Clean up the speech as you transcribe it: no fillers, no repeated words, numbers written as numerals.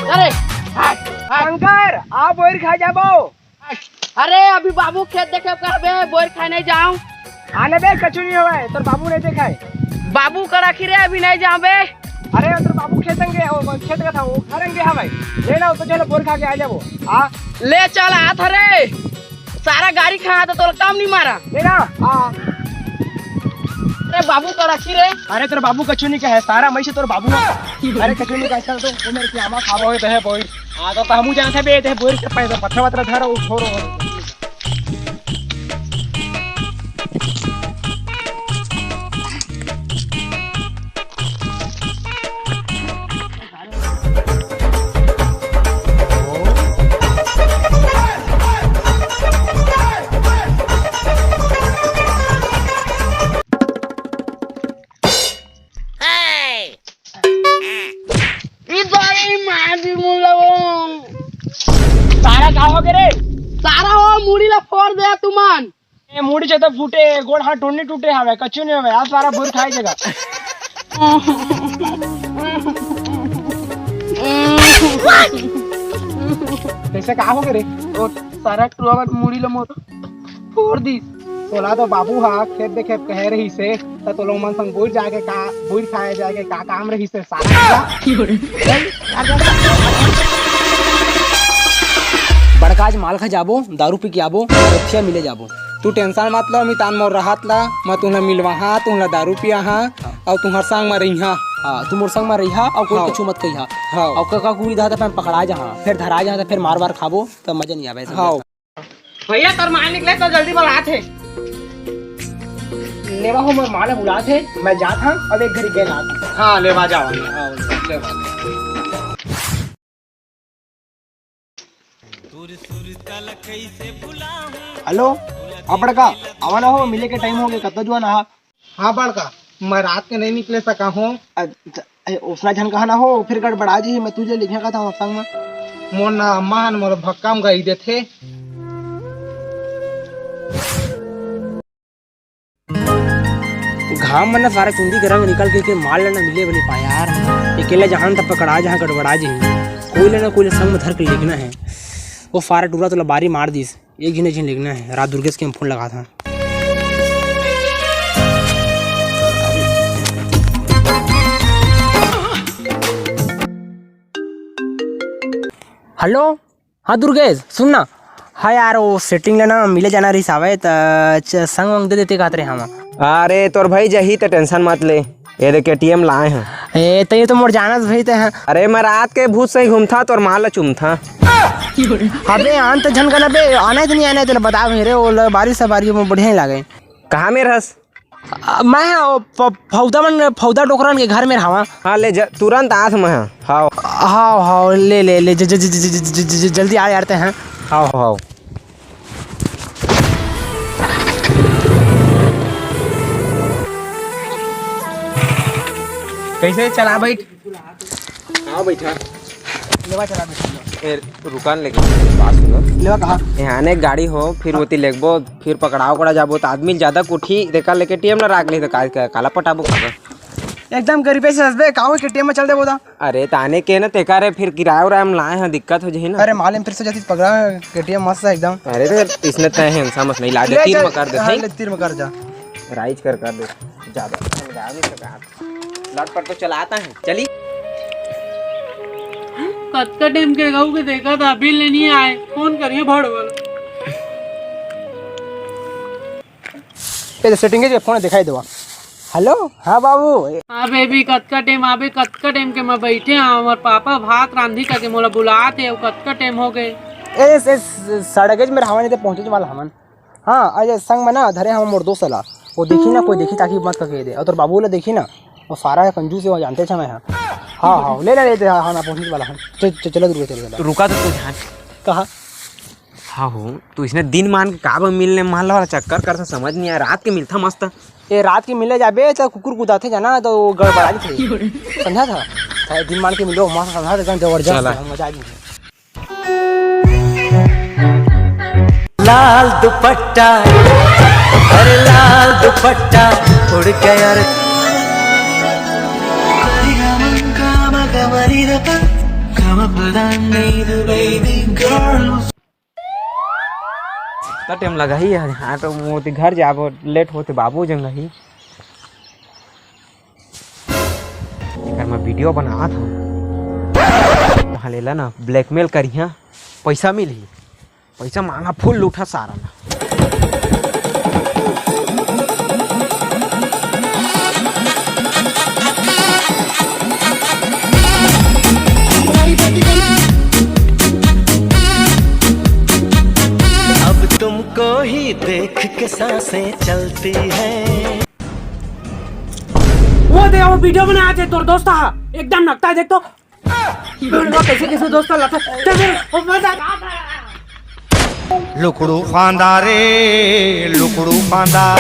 अरे शंकर आ बोर खा जाबो। अरे अभी बाबू खेत देखे करबे, बोर खाए नहीं जाऊं। आने बे कछु नहीं होवे, तोर बाबू नहीं देखाए। बाबू का रखी रे, अभी नहीं जाऊं बे। अरे तोर बाबू खेतेंगे, वो खेत का था वो करेंगे। हाँ भाई ले ना, तो चलो बोर खा के आ जाबो। आ ले चल हाथ रे, सारा गाड़ी खा तो तोर काम नहीं मारा ले ना। अरे बाबू का रखी रे। अरे तेरे बाबू कछु नहीं कहे, सारा मैं से तोर बाबू। अरे कछु नहीं कहता तो वो मेरे क्या खाबो है तहे बोई। आ तो हमू जानते बे ते बोर के पैसा पत्थर वत्थर धरो छोरो। सारा का हो रे, सारा हो मुड़ी ला फोड़ दे तुमन। ए मुड़ी से तो फूटे, गोड़ हाथ टोनी टूटे हवे, कछु नहीं हवे। आज सारा भूर खाई जगह। कैसे का हो रे? और सारा टुआवा मुड़ी ला मोर फोड़ दी। तोला तो बाबू हा खेत देखे कह रही से तो लोग मन संग बोर जाके का बोर खाए जाके का काम रही से सारा। बड़का आज माल खा जाबो, दारू पी के आबो, अच्छा मिले जाबो। तू टेंशन मत लो, मैं तान मोर रहत ला, मैं तुहला मिलवाहा, तुहला दारू पिया हां और तुहर संग में रहिहा। हां तू मोर संग में रहिहा और कोई कुछ मत कहिहा। हां और का कोई दा पे पकड़ा जा, फिर धरा जा, फिर मार मार खाबो तो मजा नहीं आवे। हां भैया तर माल निकले तो जल्दी बुलाते। लेवा हो मोर माल बुलाते, मैं जात हां अब एक घड़ी गेल आत। हां लेवा जाओ। हां लेवा। हेलो अब बड़का आवाना हो, मिले के टाइम हो गए, कत जुआ ना। हाँ बड़का मैं रात के नहीं निकले सका हूँ, उसना झन कहा ना हो फिर गड़बड़ा जी। मैं तुझे लिखे का था संग में मोर ना मान मोर भक्काम गई देथे। घाम में ना सारा चुंदी के रंग निकल के माल लेना मिले बनी पाया यार। अकेले जहां तब पकड़ा जहाँ गड़बड़ा जी, कोई लेना कोई संग में धर के लिखना है। वो फारा टूरा तो लबारी मार दीस, एक झिन लिखना है। रात दुर्गेश के हम फोन लगा था। हेलो हाँ दुर्गेश सुनना। हाँ यार वो सेटिंग लेना मिले जाना रही सावे तो संग वंग दे देते कहते हम। अरे तोर भाई जही तो टेंशन मत ले, ये देख ATM लाए हैं। ए तो ये तो मोर जानस भाई हैं। अरे मैं रात के भूत से ही घूमता तोर माल चुमथा। अबे आन तो झन कला बे आना है तो नहीं आना है तो बता मेरे वो बारिश से बारिश में बढ़िया ही लागे। कहाँ में रहस? मैं फौदा डोकरन के घर में रहा। हाँ ले तुरंत आस में। हाँ हाँ हाँ ले ले ले जल्दी आ जाते हैं। हाँ हाँ कैसे चला बैठ। हाँ बैठा लेवा चला बैठ। रुकान लेके बात सुनो। लेवा कहा यहाँ ने गाड़ी हो फिर होती लेगबो फिर पकड़ाओ कड़ा जाबो तो आदमी ज्यादा कुठी देखा लेके TM ना राख ली तो काला पटाबो खाबो। एकदम गरीबे से हंसबे काहो के TM में चल दे बोदा। अरे ताने के ना तेका रे फिर किराया उराया में लाए हैं दिक्कत हो जाही ना। अरे मालूम फिर से जाती पकड़ा KTM मस्त है एकदम। अरे तो इसने तय है इंसान मत नहीं ला दे तीर में कर दे। हां तीर में कर जा राइज कर दे ज्यादा समझा नहीं सका लट पट तो चलाता है। चली कत्का टाइम के गाँव के देखा था बिल नहीं आए, फोन करिए भड़ वाला। ये सेटिंग के फोन दिखाई देवा। हेलो हाँ बाबू। हाँ बेबी कत्का टाइम आबे, कत्का टाइम के मैं बैठे हैं और पापा भात रांधी करके मोला बुलाते और कत्का टाइम हो गए। ए सड़गज में हवा नहीं तो पहुंचे वाला हमन। हाँ अजय संग में ना धरे हम मोर दोस्त ला वो देखी ना कोई देखी ताकि मत कह दे और तोर बाबू ला देखी ना वो सारा कंजूस है वो जानते छे मैं। हाँ हाँ ले ले हाँ ना पहुंचने वाला हम। चलो दुर्गा चलो रुका तो तू ध्यान कहा। हाँ हो तू इसने दिन मान के काब मिलने मान लो चक्कर कर समझ नहीं आया। रात के मिलता मस्त ये रात के मिले जाबे तो कुकुर कुदाते जाना तो गड़बड़ा थे समझा था। दिन मान के मिलो मस्त समझा था जबरदस्त मजा आ गई। लाल दुपट्टा अरे लाल दुपट्टा उड़ गया रे तो टाइम लगा ही है। हाँ तो मोती घर जाबो लेट होते बाबू जंग ही अगर मैं वीडियो बना था वहाँ लेला ना ब्लैकमेल करिया पैसा मिली पैसा मांगा फुल लूटा सारा ना अब तुमको ही देख के सांसें चलती हैं। वो दे वो वीडियो बनाया थे तोर दोस्त हा एकदम नकता है देख तो कैसे कैसे दोस्त लगता लुकड़ू फांदा रे लुकड़ू फांदा।